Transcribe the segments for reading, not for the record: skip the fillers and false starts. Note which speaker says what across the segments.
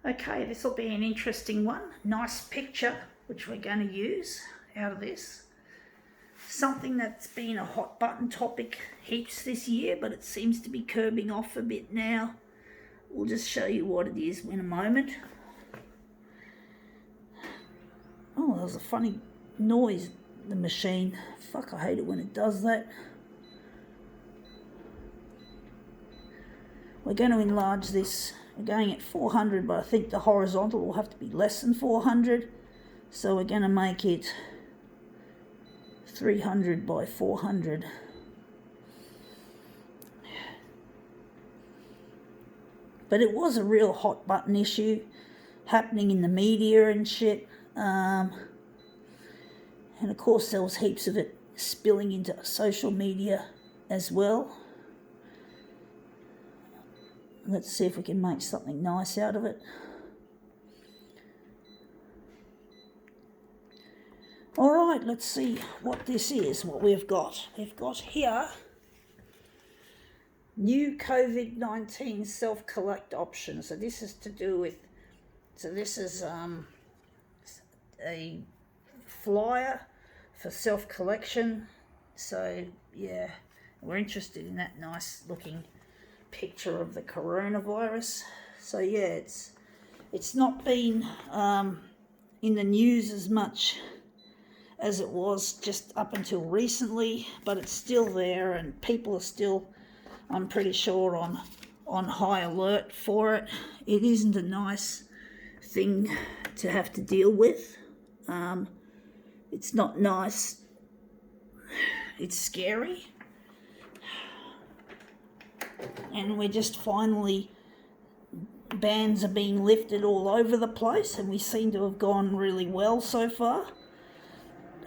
Speaker 1: Okay, this will be an interesting one. Nice picture, which we're going to use out of this. Something that's been a hot button topic heaps this year, but it seems to be curbing off a bit now. We'll just show you what it is in a moment. Oh, that was a funny noise, the machine. Fuck, I hate it when it does that. We're going to enlarge this. We're going at 400, but I think the horizontal will have to be less than 400. So we're going to make it 300 by 400. But it was a real hot button issue happening in the media and shit. And of course there was heaps of it spilling into social media as well. Let's see if we can make something nice out of it. Alright, let's see what this is, what we've got. We've got here new COVID-19 self-collect option. So this is to do with, this is a flyer for self-collection. So yeah, we're interested in that nice looking picture of the coronavirus. So yeah, it's not been in the news as much as it was just up until recently, but it's still there and people are still, I'm pretty sure, on high alert for it. It isn't a nice thing to have to deal with. It's not nice. It's scary. And we're just finally, bans are being lifted all over the place, and we seem to have gone really well so far.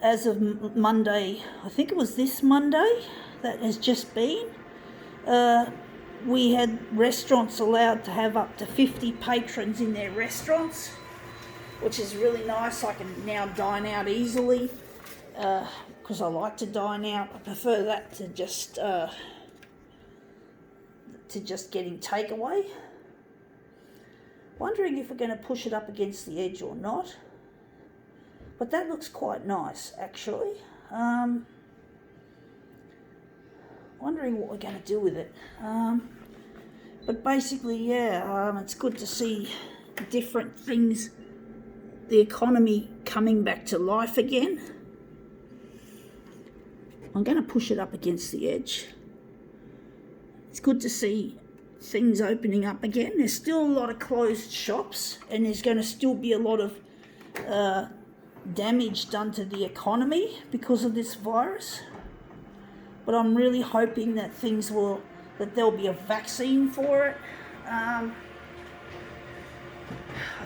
Speaker 1: As of Monday, I think it was this Monday that has just been, we had restaurants allowed to have up to 50 patrons in their restaurants, which is really nice. I can now dine out easily because I like to dine out. I prefer that to just getting takeaway. Wondering if we're going to push it up against the edge or not. But that looks quite nice, actually. Wondering what we're going to do with it. But basically, yeah, it's good to see different things, the economy coming back to life again. I'm going to push it up against the edge. It's good to see things opening up again. There's still a lot of closed shops, and there's going to still be a lot of damage done to the economy because of this virus. But I'm really hoping that that there'll be a vaccine for it. I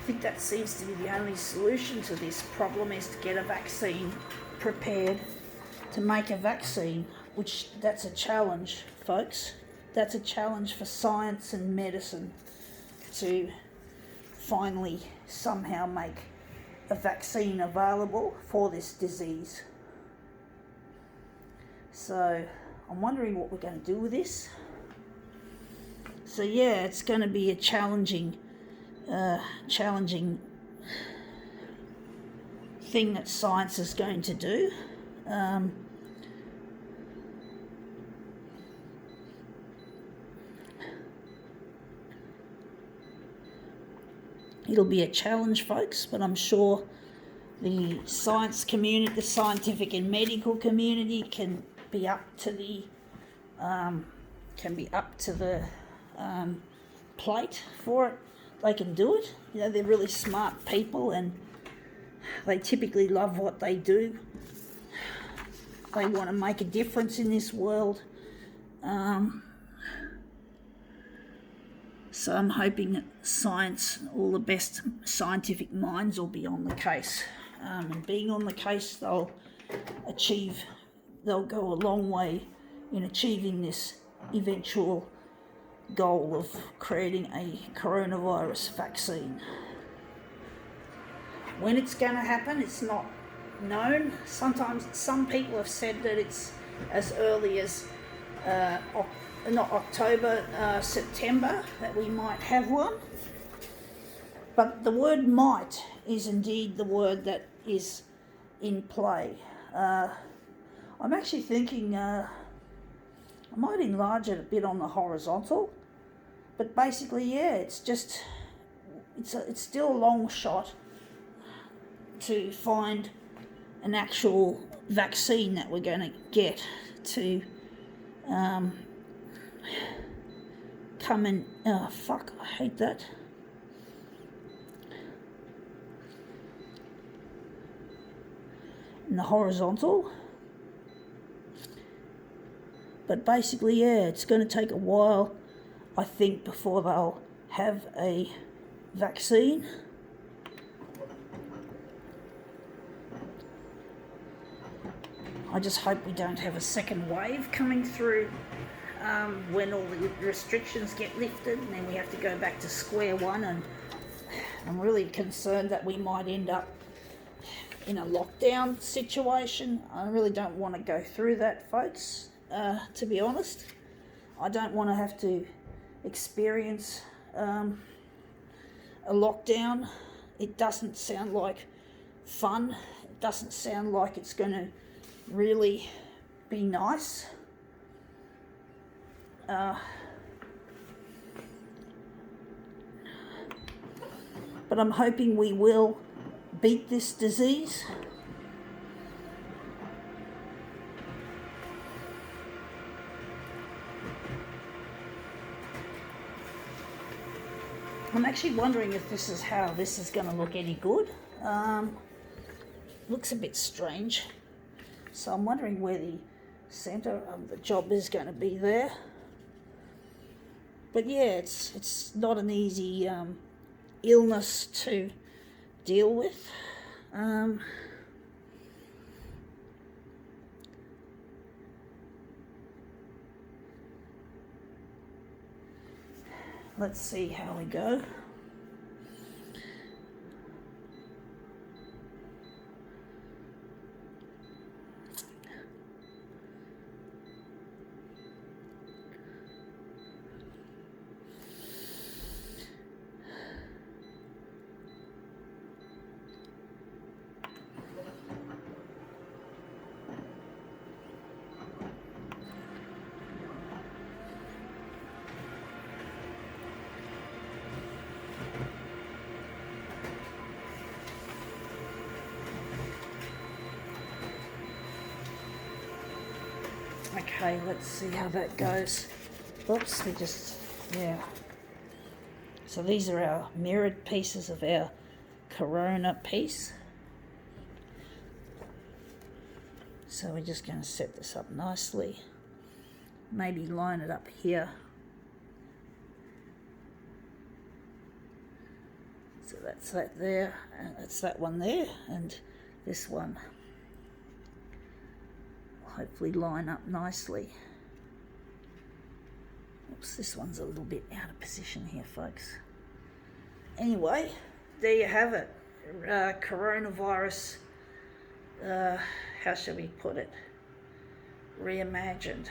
Speaker 1: think that seems to be the only solution to this problem, is to get a vaccine prepared, to make a vaccine, which that's a challenge, folks. That's a challenge for science and medicine to finally somehow make a vaccine available for this disease. So I'm wondering what we're going to do with this. So yeah, it's going to be a challenging thing that science is going to do. It'll be a challenge, folks, but I'm sure the science community, the scientific and medical community, can be up to the plate for it. They can do it. You know, they're really smart people, and they typically love what they do. They want to make a difference in this world. So I'm hoping that science, all the best scientific minds will be on the case. And being on the case, they'll go a long way in achieving this eventual goal of creating a coronavirus vaccine. When it's going to happen, it's not known. Sometimes some people have said that it's as early as not October, September, that we might have one. But the word might is indeed the word that is in play. I'm actually thinking I might enlarge it a bit on the horizontal, but basically, yeah, it's still a long shot to find an actual vaccine that we're going to get to come and I hate that. In the horizontal, but basically, yeah, it's going to take a while, I think, before they'll have a vaccine. I just hope we don't have a second wave coming through when all the restrictions get lifted and then we have to go back to square one, and I'm really concerned that we might end up in a lockdown situation. I really don't want to go through that, folks, to be honest. I don't want to have to experience a lockdown. It doesn't sound like fun. It doesn't sound like it's going to really be nice. But I'm hoping we will beat this disease. I'm actually wondering if this is how this is going to look any good. Looks a bit strange. So I'm wondering where the centre of the job is going to be there. But yeah, it's not an easy illness to deal with. Let's see how we go. Okay, let's see how that goes. Oops, yeah. So these are our mirrored pieces of our corona piece. So we're just going to set this up nicely. Maybe line it up here. So that's that there, and that's that one there, and this one will hopefully line up nicely. Oops, this one's a little bit out of position here, folks. Anyway, there you have it. Coronavirus, how shall we put it? Reimagined.